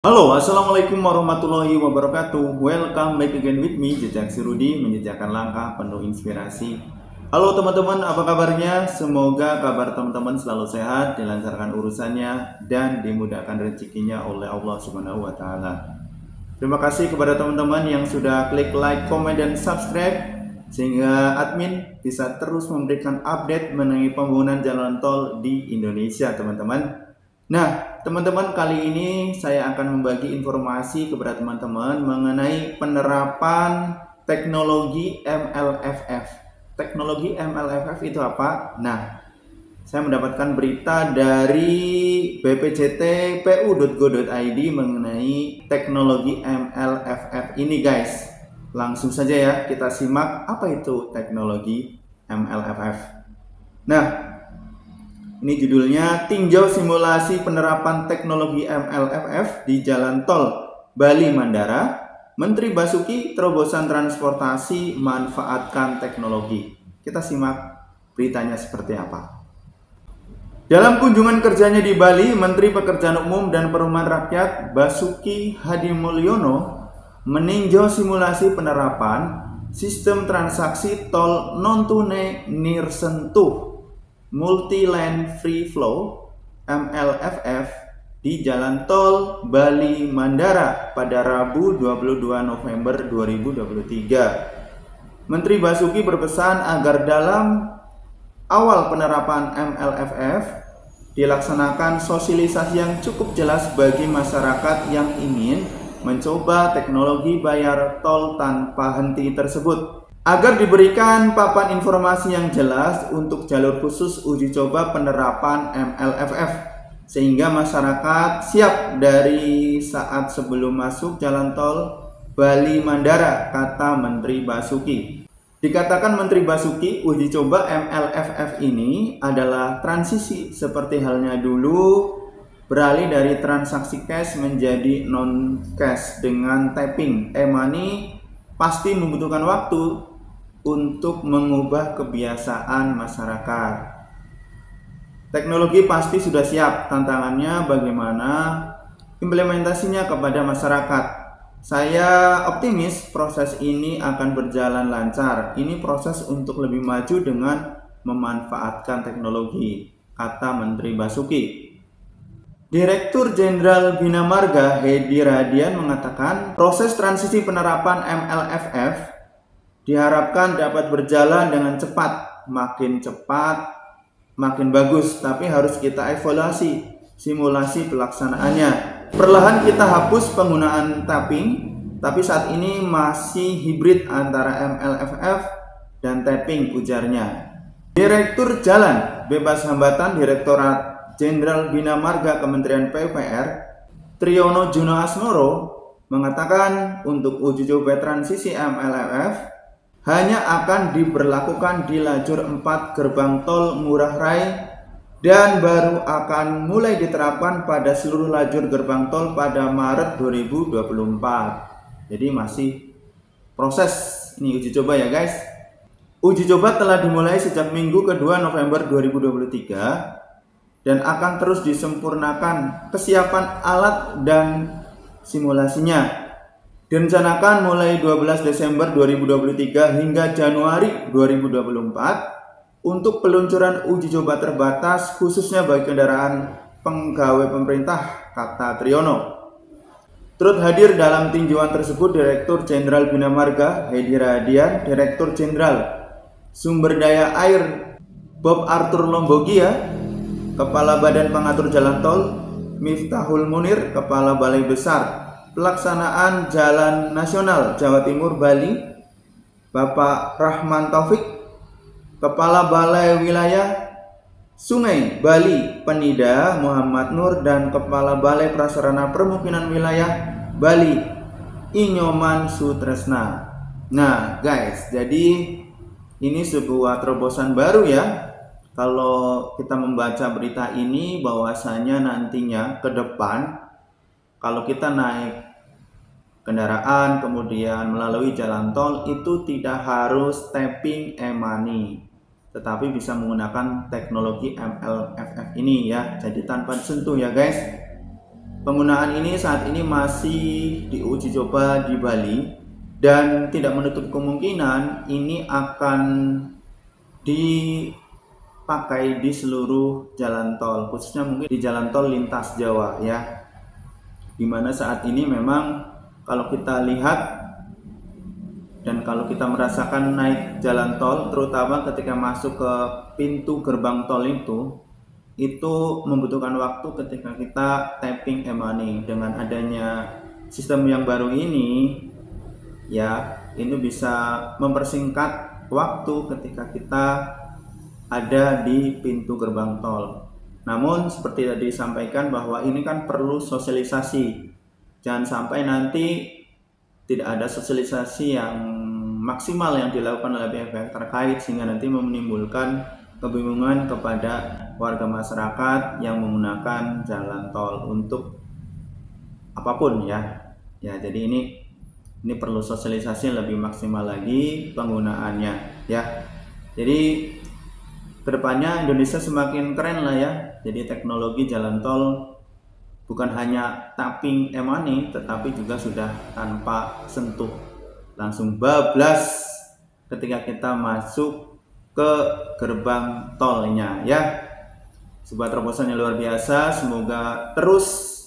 Halo, assalamualaikum warahmatullahi wabarakatuh. Welcome back again with me, Jejak si Rudi, menjejakkan langkah penuh inspirasi. Halo teman-teman, apa kabarnya? Semoga kabar teman-teman selalu sehat, dilancarkan urusannya, dan dimudahkan rezekinya oleh Allah Subhanahu wa Ta'ala. Terima kasih kepada teman-teman yang sudah klik like, komen, dan subscribe, sehingga admin bisa terus memberikan update mengenai pembangunan jalan tol di Indonesia, teman-teman. Nah, teman-teman, kali ini saya akan membagi informasi kepada teman-teman mengenai penerapan teknologi MLFF. Teknologi MLFF itu apa? Nah, saya mendapatkan berita dari bpjt.pu.go.id mengenai teknologi MLFF ini, guys. Langsung saja ya, kita simak apa itu teknologi MLFF. Nah, ini judulnya, tinjau simulasi penerapan teknologi MLFF di Jalan Tol Bali Mandara. Menteri Basuki terobosan transportasi manfaatkan teknologi. Kita simak beritanya seperti apa. Dalam kunjungan kerjanya di Bali, Menteri Pekerjaan Umum dan Perumahan Rakyat Basuki Hadimulyono meninjau simulasi penerapan sistem transaksi tol non-tunai nirsentuh Multi-Lane Free Flow MLFF di Jalan Tol Bali Mandara pada Rabu 22 November 2023. Menteri Basuki berpesan agar dalam awal penerapan MLFF dilaksanakan sosialisasi yang cukup jelas bagi masyarakat yang ingin mencoba teknologi bayar tol tanpa henti tersebut, agar diberikan papan informasi yang jelas untuk jalur khusus uji coba penerapan MLFF, sehingga masyarakat siap dari saat sebelum masuk jalan tol Bali Mandara, kata Menteri Basuki. Dikatakan Menteri Basuki, uji coba MLFF ini adalah transisi seperti halnya dulu beralih dari transaksi cash menjadi non-cash dengan tapping e-money pasti membutuhkan waktu untuk mengubah kebiasaan masyarakat. Teknologi pasti sudah siap, tantangannya bagaimana implementasinya kepada masyarakat. Saya optimis proses ini akan berjalan lancar. Ini proses untuk lebih maju dengan memanfaatkan teknologi, kata Menteri Basuki. Direktur Jenderal Bina Marga Hedi Radian mengatakan proses transisi penerapan MLFF diharapkan dapat berjalan dengan cepat, makin bagus, tapi harus kita evaluasi simulasi pelaksanaannya. Perlahan kita hapus penggunaan tapping, tapi saat ini masih hibrid antara MLFF dan tapping, ujarnya. Direktur Jalan Bebas Hambatan Direktorat Jenderal Bina Marga Kementerian PUPR, Triyono Juno Asmoro, mengatakan untuk uji coba transisi MLFF hanya akan diberlakukan di lajur 4 gerbang tol Ngurah Rai dan baru akan mulai diterapkan pada seluruh lajur gerbang tol pada Maret 2024. Jadi masih proses ini uji coba ya, guys. Uji coba telah dimulai sejak Minggu kedua November 2023 dan akan terus disempurnakan kesiapan alat dan simulasinya. Direncanakan mulai 12 Desember 2023 hingga Januari 2024 untuk peluncuran uji coba terbatas khususnya bagi kendaraan pegawai pemerintah, kata Triyono. Turut hadir dalam tinjauan tersebut Direktur Jenderal Bina Marga Hedi Radian, Direktur Jenderal Sumber Daya Air Bob Arthur Lombogia, Kepala Badan Pengatur Jalan Tol Miftahul Munir, Kepala Balai Besar Pelaksanaan Jalan Nasional Jawa Timur Bali Bapak Rahman Taufik, Kepala Balai Wilayah Sungai Bali Penida Muhammad Nur, dan Kepala Balai Prasarana Permukiman Wilayah Bali Inyoman Sutresna. Nah, guys, jadi ini sebuah terobosan baru ya. Kalau kita membaca berita ini, bahwasanya nantinya ke depan kalau kita naik kendaraan kemudian melalui jalan tol itu tidak harus tapping e-money, tetapi bisa menggunakan teknologi MLFF ini ya, jadi tanpa disentuh ya, guys. Penggunaan ini saat ini masih diuji coba di Bali dan tidak menutup kemungkinan ini akan dipakai di seluruh jalan tol, khususnya mungkin di jalan tol lintas Jawa ya. Dimana saat ini memang kalau kita lihat dan kalau kita merasakan naik jalan tol, terutama ketika masuk ke pintu gerbang tol itu membutuhkan waktu ketika kita tapping e-money. Dengan adanya sistem yang baru ini, ya, ini bisa mempersingkat waktu ketika kita ada di pintu gerbang tol. Namun seperti tadi disampaikan bahwa ini kan perlu sosialisasi. Jangan sampai nanti tidak ada sosialisasi yang maksimal yang dilakukan oleh pihak-pihak terkait sehingga nanti menimbulkan kebingungan kepada warga masyarakat yang menggunakan jalan tol untuk apapun ya. Ya, jadi ini perlu sosialisasi lebih maksimal lagi penggunaannya ya. Jadi kedepannya Indonesia semakin keren lah ya. Jadi teknologi jalan tol bukan hanya tapping e-money, tetapi juga sudah tanpa sentuh, langsung bablas ketika kita masuk ke gerbang tolnya ya. Sebuah terobosan yang luar biasa. Semoga terus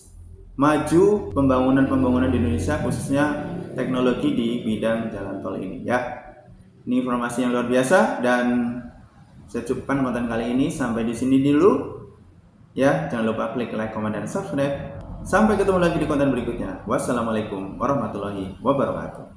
maju pembangunan di Indonesia, khususnya teknologi di bidang jalan tol ini ya. Ini informasi yang luar biasa dan saya cukupkan konten kali ini sampai di sini dulu. Ya, jangan lupa klik like, comment, dan subscribe. Sampai ketemu lagi di konten berikutnya. Wassalamualaikum warahmatullahi wabarakatuh.